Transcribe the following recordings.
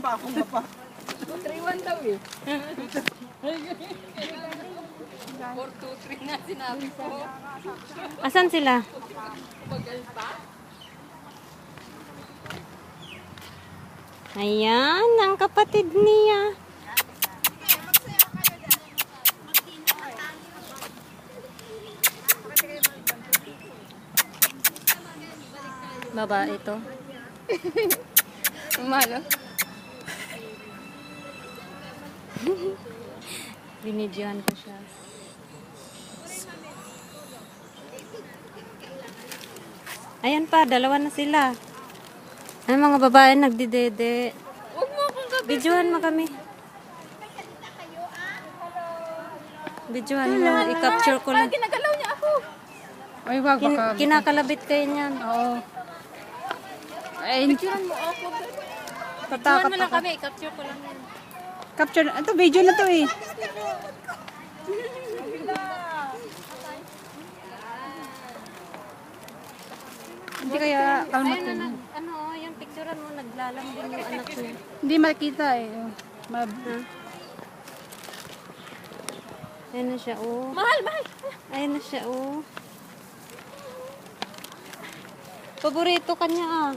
pa ako pa. 3-1 daw eh. 4-2-3 na sinabi ko. Asan sila? Bagal pa. Ayan, ang kapatid niya. Baba ito. Umalo. Binidyohan ko siya. Ayan pa, dalawa na sila. Ay, mga babae nagdidede. Huwag mo akong gabi. Bidyohan mo kami. Bidyohan mo, i-capture ko lang. Ginagalaw niya ako. Ay, wag baka. Kinakalabit kayo niyan. Oo. Ay, Picturean mo ako. Bidyohan mo lang kami, i-capture ko lang yan. capture. Ito, video na to eh. Hindi kaya kalmat Ayun yun. na, ano, yung picturean mo, naglalambing yung anak ko. Hindi makita eh. Ha? Ayan na siya, oh. Mahal, mahal. Ayan na siya, oh. Paborito kanya, ah.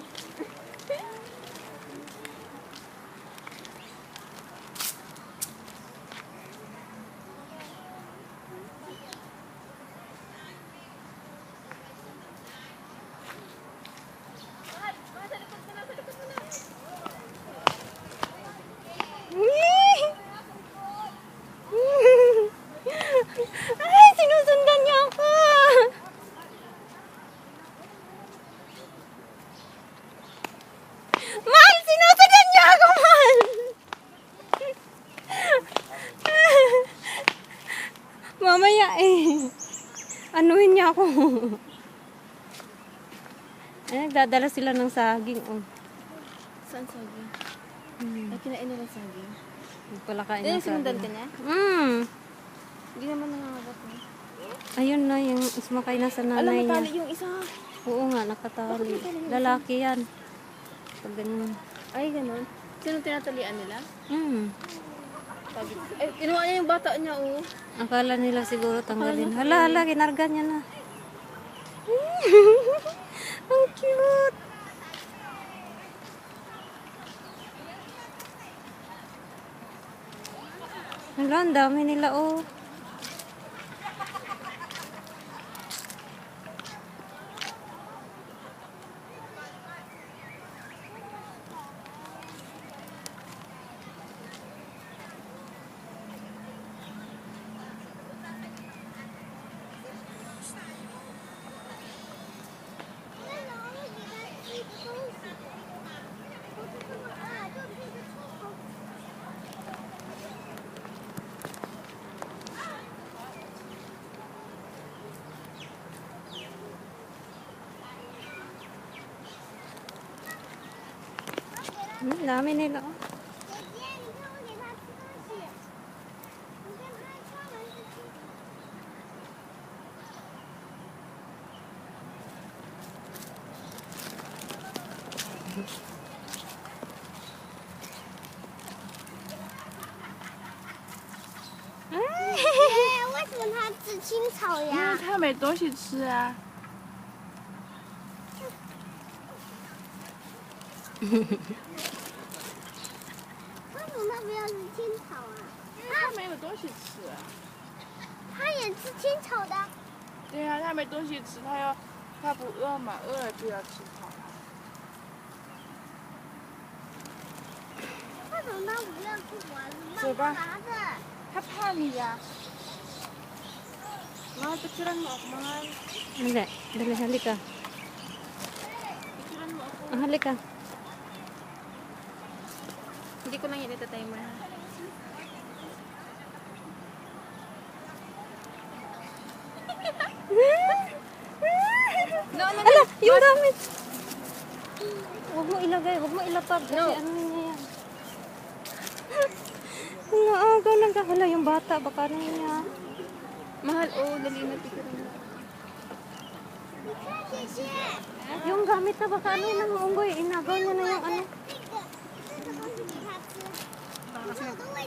Ay, sinusundan niya ako. Mahal, sinusundan niya ako, mahal. Mamaya eh. Anuhin niya ako. Ay, nagdadala sila ng saging, oh. Saan saging? Ay, kinain nila saging. Nagpalakain Ayun, ng sinundan saging. ka niya? Hindi naman nangangagat mo. Ayun na, yung sumakay na sa Alam nanay mo, niya. tali yung isa. Oo nga, nakatali. Lalaki yan. Pag ganun. Ay, ganun. Sino tinatalian nila? Ay, kinuha niya yung bata niya, oh. Akala nila siguro tanggalin. Hala, hala, kinarga niya na. Ang cute. Hala, ang dami nila, oh. Ang dami nila, oh.哎，为什么它吃青草因为呀？他没东西吃啊。为什么它不要吃青草啊？他没有东西吃、它也吃青草的。对呀、他没东西吃，他不饿嘛，饿了就要吃草。为什么它不要吃完？走吧拿着。他怕你呀、Mahal, picturean mo ako, mahal. Hindi, dali, halika. Picturean mo ako. Halika. Hindi ko lang yan ita-timer. Ala, yung gamit. Huwag mo ilagay, huwag mo ilapag. Kasi ano niya yan. Ang aga nagkahala yung bata. Baka ano niya. Mahal, oh, dali na picturean mo. Yung gamit na baka ano yun ang unggoy. Inagaw niya na yung ano.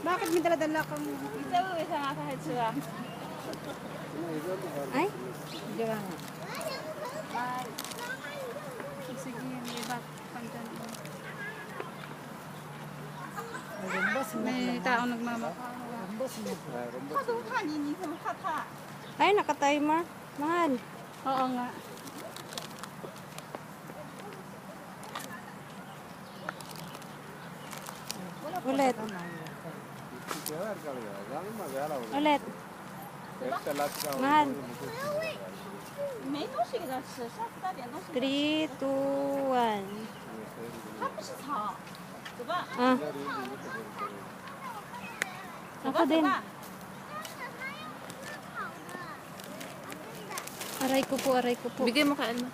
Bakit may dala-dala kang... Ito, isa nga kahit sila. Ay, Hindi nga. Sige, may iba pang dyan. May taong nagmamakaawa. ay naka-timer. Mahal. Oo nga. Ulit. Ulit. Mahal. 没东西给它吃，下次带点东西。 3, 2, 1. 它不是草，走吧， Ah. Ako din. Aray ko po, aray ko po. Bigay mo kay Alma.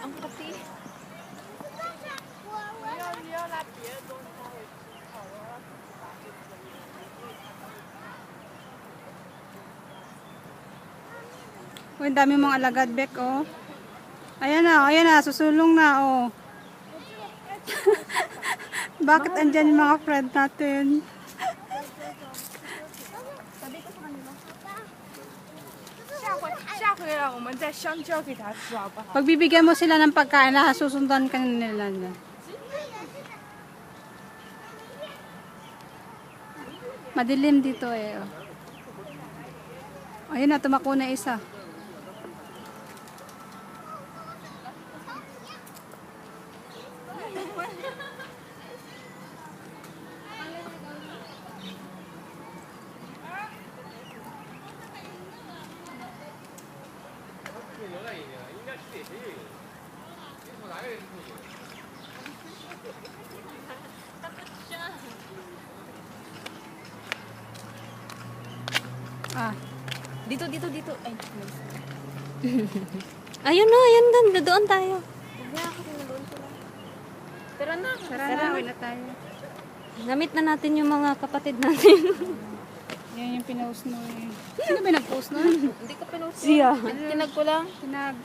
Ang puti. 你要拿别的东西，它会吃好了。 Uy, dami mong alagad, Bek, oh. Ayan na, susulong na, oh. Bakit andyan yung mga friend natin?下回了，我们再香蕉给它吃好不好？ Pagbibigyan mo sila ng pagkain, susundan ka nila na. Madilim dito eh. Oh. Ayun na, tumako na isa. Ah, Dito. Ay, Ayun no, ayun doon. Doon tayo. tara na. tara na, uwi na tayo. Namit na natin yung mga kapatid natin. Yan yung pinost mo eh. Sino ba nag-post nun? Hindi ko pinost. Siya. Tinag ko lang. Tinag.